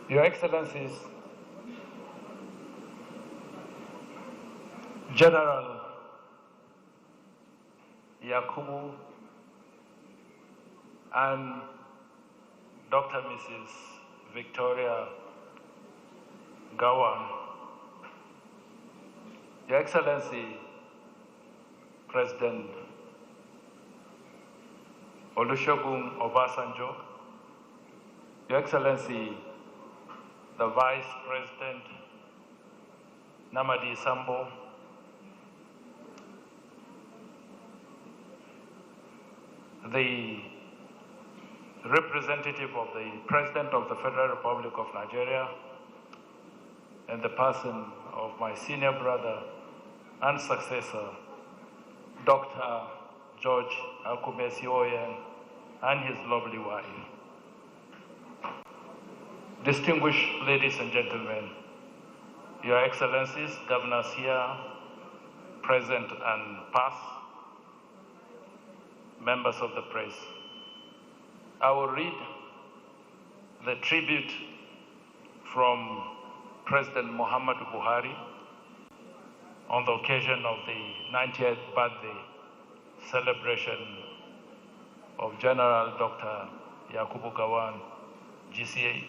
Your Excellencies, General Yakubu and Dr. Mrs. Victoria Gowon, Your Excellency, President Olusegun Obasanjo, Your Excellency, the Vice President Namadi Sambo, the representative of the President of the Federal Republic of Nigeria, and the person of my senior brother and successor, Dr. George Akumesioyen, and his lovely wife. Distinguished ladies and gentlemen, Your Excellencies, governors here, present and past, members of the press, I will read the tribute from President Muhammadu Buhari on the occasion of the 90th birthday celebration of General Dr. Yakubu Gowon, GCFR,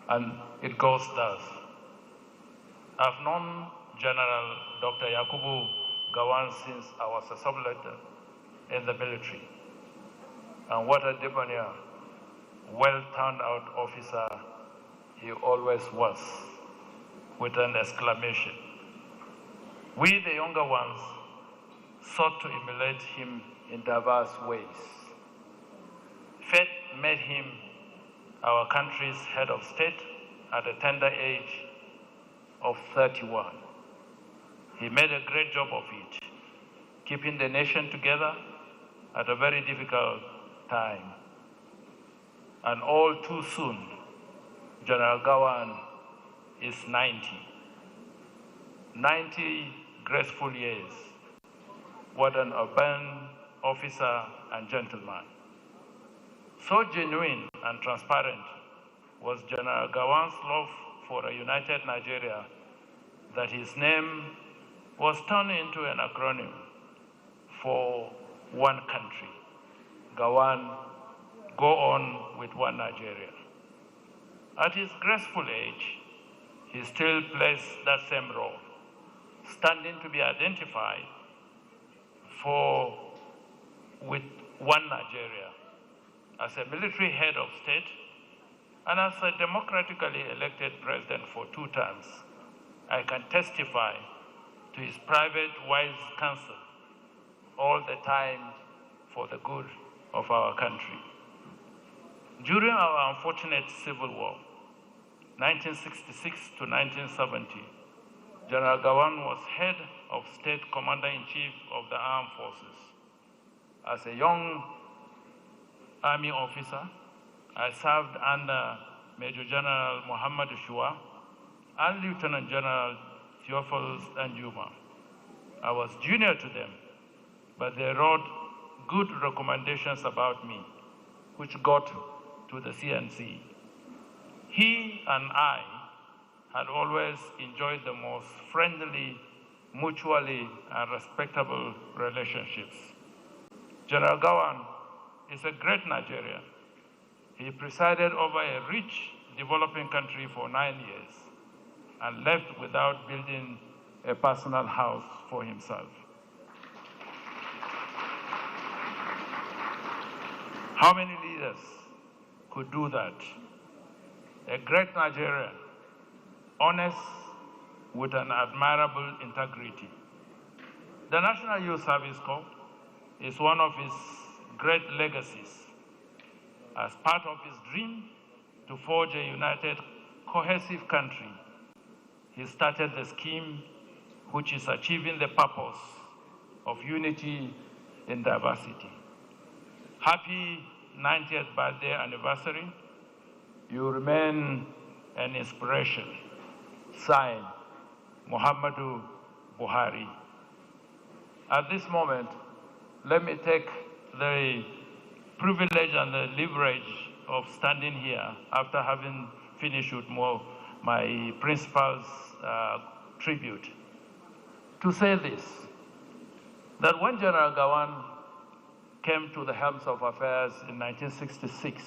and it goes thus. I've known General Dr. Yakubu Gowon since I was a sub-lieutenant in the military, and what a debonair, well-turned-out officer he always was, with an exclamation. We, the younger ones, sought to emulate him in diverse ways. Fate made him our country's head of state at a tender age of 31. He made a great job of it, keeping the nation together at a very difficult time. And all too soon, General Gowon is 90. 90 graceful years. What an urban officer and gentleman. So genuine and transparent was General Gowon's love for a united Nigeria that his name was turned into an acronym for one country. Gowon, go on with one Nigeria. At his graceful age, he still plays that same role, standing to be identified with one Nigeria. As a military head of state and as a democratically elected president for 2 terms, I can testify to his private wise counsel all the time for the good of our country. During our unfortunate civil war, 1966 to 1970, General Gowon was head of state commander-in-chief of the armed forces. As a young army officer, I served under Major General Muhammad Shua and Lieutenant General Theophilus Danjuma. I was junior to them, but they wrote good recommendations about me, which got to the CNC. He and I had always enjoyed the most friendly, mutually and respectable relationships. General Gowon is a great Nigerian. He presided over a rich, developing country for 9 years and left without building a personal house for himself. How many leaders could do that? A great Nigerian, honest with an admirable integrity. The National Youth Service Corps is one of his great legacies. As part of his dream to forge a united, cohesive country, he started the scheme which is achieving the purpose of unity in diversity. Happy 90th birthday anniversary. You remain an inspiration. Signed, Muhammadu Buhari. At this moment, let me take the privilege and the leverage of standing here after having finished with my principal's tribute to say this, that when General Gowon came to the helms of affairs in 1966,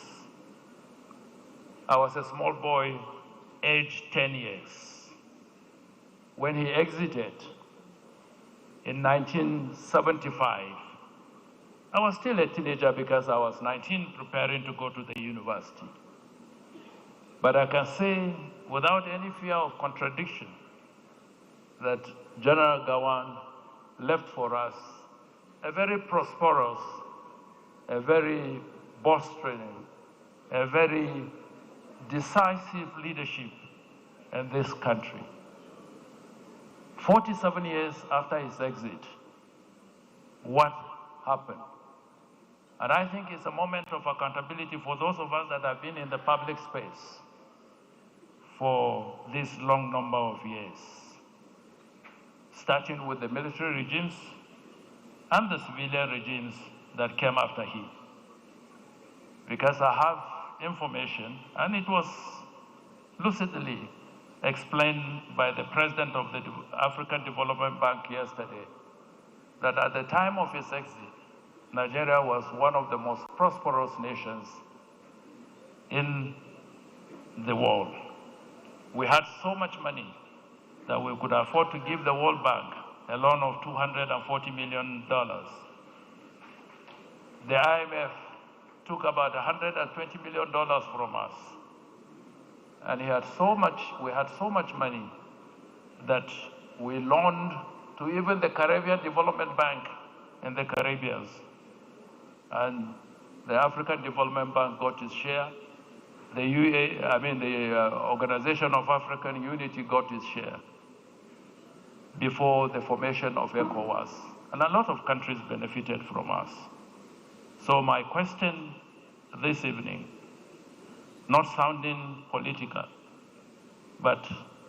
I was a small boy, aged 10 years. When he exited in 1975, I was still a teenager because I was 19, preparing to go to the university. But I can say without any fear of contradiction that General Gowon left for us a very prosperous, a very bolstering, a very decisive leadership in this country. 47 years after his exit, what happened? And I think it's a moment of accountability for those of us that have been in the public space for this long number of years, starting with the military regimes and the civilian regimes that came after him. Because I have information, and it was lucidly explained by the president of the African Development Bank yesterday, that at the time of his exit, Nigeria was one of the most prosperous nations in the world. We had so much money that we could afford to give the World Bank a loan of $240 million. The IMF took about $120 million from us. And we had so much money that we loaned to even the Caribbean Development Bank in the Caribbean. And the African Development Bank got its share. The Organization of African Unity got its share before the formation of ECOWAS. And a lot of countries benefited from us. So my question this evening, not sounding political, but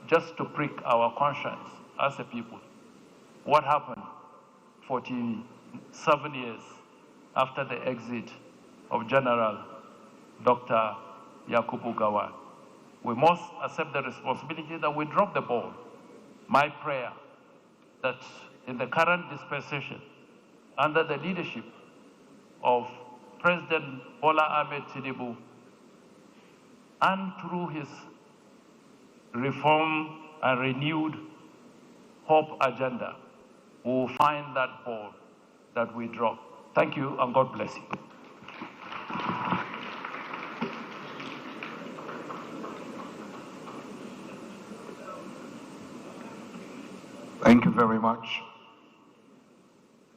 just to prick our conscience as a people. What happened 47 years after the exit of General Dr. Yakubu Gowon? We must accept the responsibility that we dropped the ball. My prayer that in the current dispensation, under the leadership of President Bola Ahmed Tinubu, and through his reform and renewed hope agenda, we will find that ball that we dropped. Thank you, and God bless you. Thank you very much.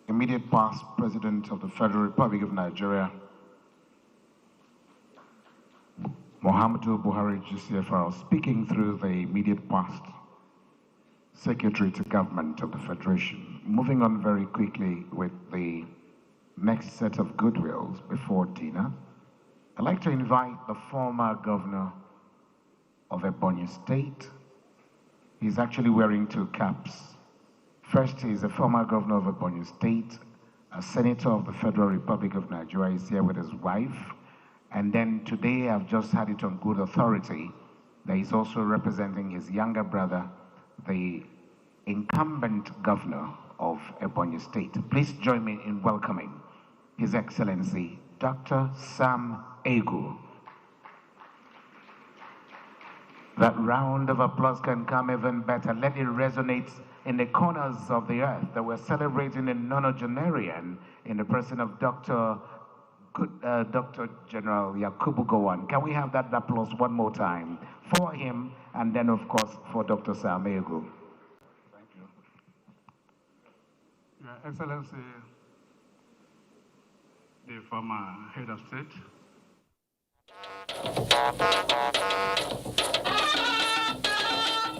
Immediate past President of the Federal Republic of Nigeria, Muhammadu Buhari GCFR, speaking through the immediate past Secretary to Government of the Federation. Moving on very quickly with the next set of goodwills before dinner, I'd like to invite the former governor of Ebonyi State. He's actually wearing two caps. First, he's a former governor of Ebonyi State, a senator of the Federal Republic of Nigeria. He's here with his wife. And then today, I've just had it on good authority that he's also representing his younger brother, the incumbent governor of Ebonyi State. Please join me in welcoming His Excellency, Dr. Sam Egu. That round of applause can come even better. Let it resonate in the corners of the earth that we're celebrating a nonagenarian in the person of Dr. General Yakubu Gowon. Can we have that applause one more time for him, and then of course for Dr. Sam Egu. Thank you. Your Excellency, the former head of state.